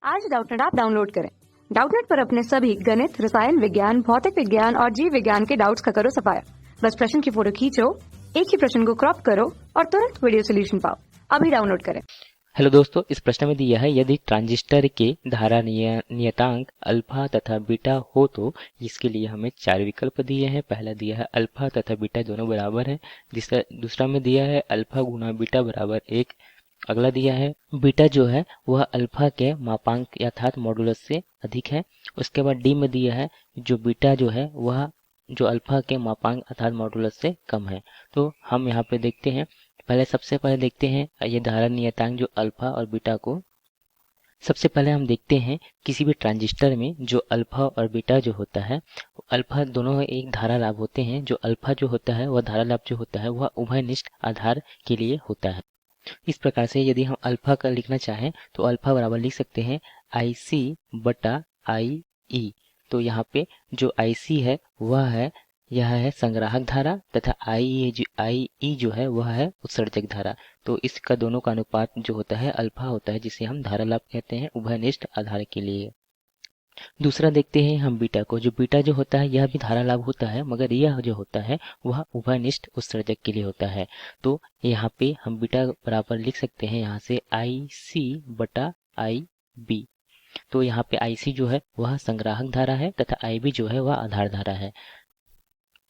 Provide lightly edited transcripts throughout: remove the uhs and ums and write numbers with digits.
आज Doubtnut app download करें। Doubtnut पर अपने सभी गणित, रसायन विज्ञान, भौतिक विज्ञान और जीव विज्ञान के डाउट्स का करो सफाया। बस प्रश्न की फोटो खींचो, एक ही प्रश्न को क्रॉप करो और तुरंत वीडियो सोल्यूशन पाओ। अभी डाउनलोड करें। हेलो दोस्तों, इस प्रश्न में दिया है यदि ट्रांजिस्टर के धारा नियतांक अल्फा तथा बीटा हो तो इसके लिए हमें चार विकल्प दिए हैं। पहला दिया है अल्फा तथा बीटा दोनों बराबर है। दूसरा में दिया है अल्फा गुना बीटा बराबर 1। अगला दिया है बीटा जो है वह अल्फा के मापांक अर्थात मॉडुलस से अधिक है। उसके बाद डी में दिया है जो बीटा जो है वह जो अल्फा के मापांक अर्थात मॉडुलस से कम है। तो हम यहाँ पे देखते हैं, सबसे पहले देखते हैं ये धारा नियतांक जो अल्फा और बीटा को। सबसे पहले हम देखते हैं किसी भी ट्रांजिस्टर में जो अल्फा और बीटा जो होता है, अल्फा दोनों एक धारा लाभ होते हैं। जो अल्फा जो होता है वह धारा लाभ जो होता है वह उभयनिष्ठ आधार के लिए होता है। इस प्रकार से यदि हम अल्फा का लिखना चाहें तो अल्फा बराबर लिख सकते हैं IC बटा IE। तो यहाँ पे जो IC है वह है यह है संग्राहक धारा तथा IE जो है वह है उत्सर्जक धारा। तो इसका दोनों का अनुपात जो होता है अल्फा होता है, जिसे हम धारा लाभ कहते हैं उभयनिष्ठ आधार के लिए। दूसरा देखते हैं हम बीटा को। जो बीटा जो होता है यह भी धारा लाभ होता है, मगर यह जो होता है वह उभयनिष्ठ उत्सर्जक के लिए होता है। तो यहाँ पे हम बीटा बराबर लिख सकते हैं यहाँ से IC बटा IB। तो यहाँ पे IC जो है वह संग्राहक धारा है तथा IB जो है वह आधार धारा है।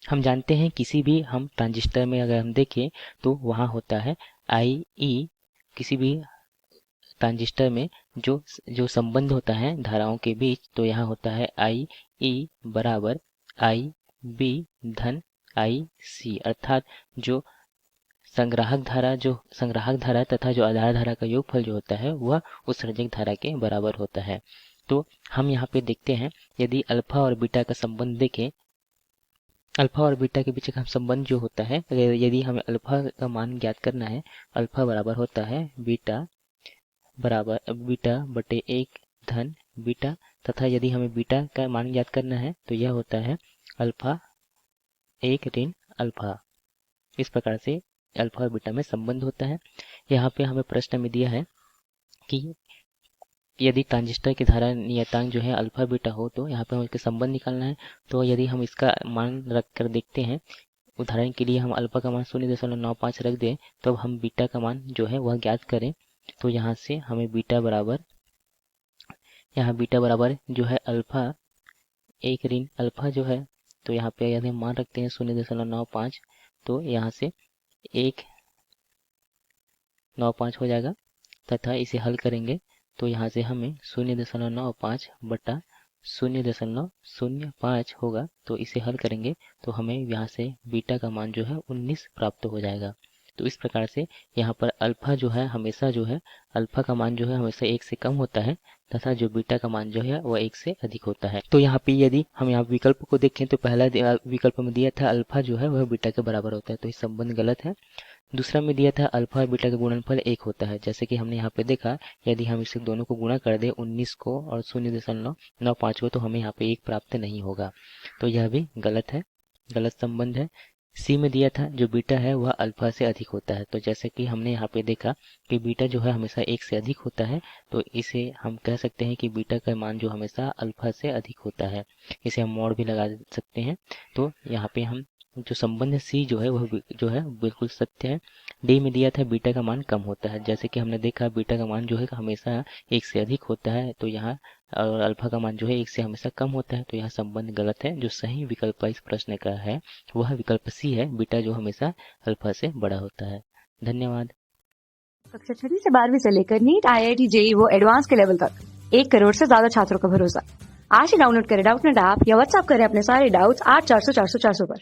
हम जानते हैं किसी भी हम ट्रांजिस्टर में अगर हम देखें तो वहाँ होता है IE। किसी भी ट्रांजिस्टर में जो संबंध होता है धाराओं के बीच, तो यहाँ होता है IE बराबर IB धन IC, अर्थात जो संग्राहक धारा तथा जो आधार धारा का योगफल जो होता है वह उत्सर्जक धारा के बराबर होता है। तो हम यहाँ पे देखते हैं यदि अल्फा और बीटा का संबंध देखें, अल्फा और बीटा के बीच का संबंध जो होता है, यदि हमें अल्फा का मान ज्ञात करना है, अल्फा बराबर होता है बीटा बटे 1 धन बीटा, तथा यदि हमें बीटा का मान ज्ञात करना है तो यह होता है अल्फा 1 ऋण अल्फा। इस प्रकार से अल्फा और बीटा में संबंध होता है। यहाँ पे हमें प्रश्न में दिया है कि यदि ट्रांजिस्टर की धारा नियतांक जो है अल्फा बीटा हो तो यहाँ पे हमें इसका संबंध निकालना है। तो यदि हम इसका मान रख कर देखते हैं, उदाहरण के लिए हम अल्फा का मान 0.95 रख दें, तो अब हम बीटा का मान जो है वह ज्ञात करें। तो यहाँ से हमें बीटा बराबर जो है अल्फा 1 ऋण अल्फा जो है, तो यहाँ पे यदि हम मान रखते हैं 0.95, तो यहाँ से 1.95 हो जाएगा तथा इसे हल करेंगे तो यहाँ से हमें 0.95 बटा 0.05 होगा। तो इसे हल करेंगे तो हमें यहाँ से बीटा का मान जो है 19 प्राप्त हो जाएगा। तो इस प्रकार से यहाँ पर अल्फा जो है हमेशा अल्फा का मान जो है हमेशा 1 से कम होता है तथा जो बीटा का मान जो है वह 1 से अधिक होता है। तो यहाँ पे यदि हम यहाँ विकल्प को देखें तो पहला विकल्प में दिया था अल्फा जो है वह बीटा के बराबर होता है, तो ये संबंध गलत है। दूसरा में दिया था अल्फा और बीटा का गुणनफल 1 होता है, जैसे कि हमने यहाँ पे देखा यदि हम इसे दोनों को गुणा कर दे 19 को और 0.95 को, तो हमें यहाँ पे 1 प्राप्त नहीं होगा। तो यह भी गलत है, गलत संबंध है। सी में दिया था जो बीटा है वह अल्फा से अधिक होता है, तो जैसे कि हमने यहाँ पे देखा कि बीटा जो है हमेशा 1 से अधिक होता है, तो इसे हम कह सकते हैं कि बीटा का मान जो हमेशा अल्फा से अधिक होता है। इसे हम मोड़ भी लगा सकते हैं। तो यहाँ पे हम जो संबंध सी जो है वह जो है बिल्कुल सत्य है। डी में दिया था बीटा का मान कम होता है, जैसे कि हमने देखा बीटा का मान जो है हमेशा 1 से अधिक होता है, तो यहाँ और अल्फा का मान जो है 1 से हमेशा कम होता है, तो यह संबंध गलत है। जो सही विकल्प इस प्रश्न का है वह विकल्प सी है, बीटा जो हमेशा अल्फा से बड़ा होता है। धन्यवाद। कक्षा 6 से 12वीं से लेकर नीट, IIT, JEE वो एडवांस के लेवल तक 1 करोड़ से ज्यादा छात्रों का भरोसा। आज ही डाउनलोड करें डाउटनेट ऐप या व्हाट्सएप करें अपने सारे डाउट्स 8400 400 400 पर।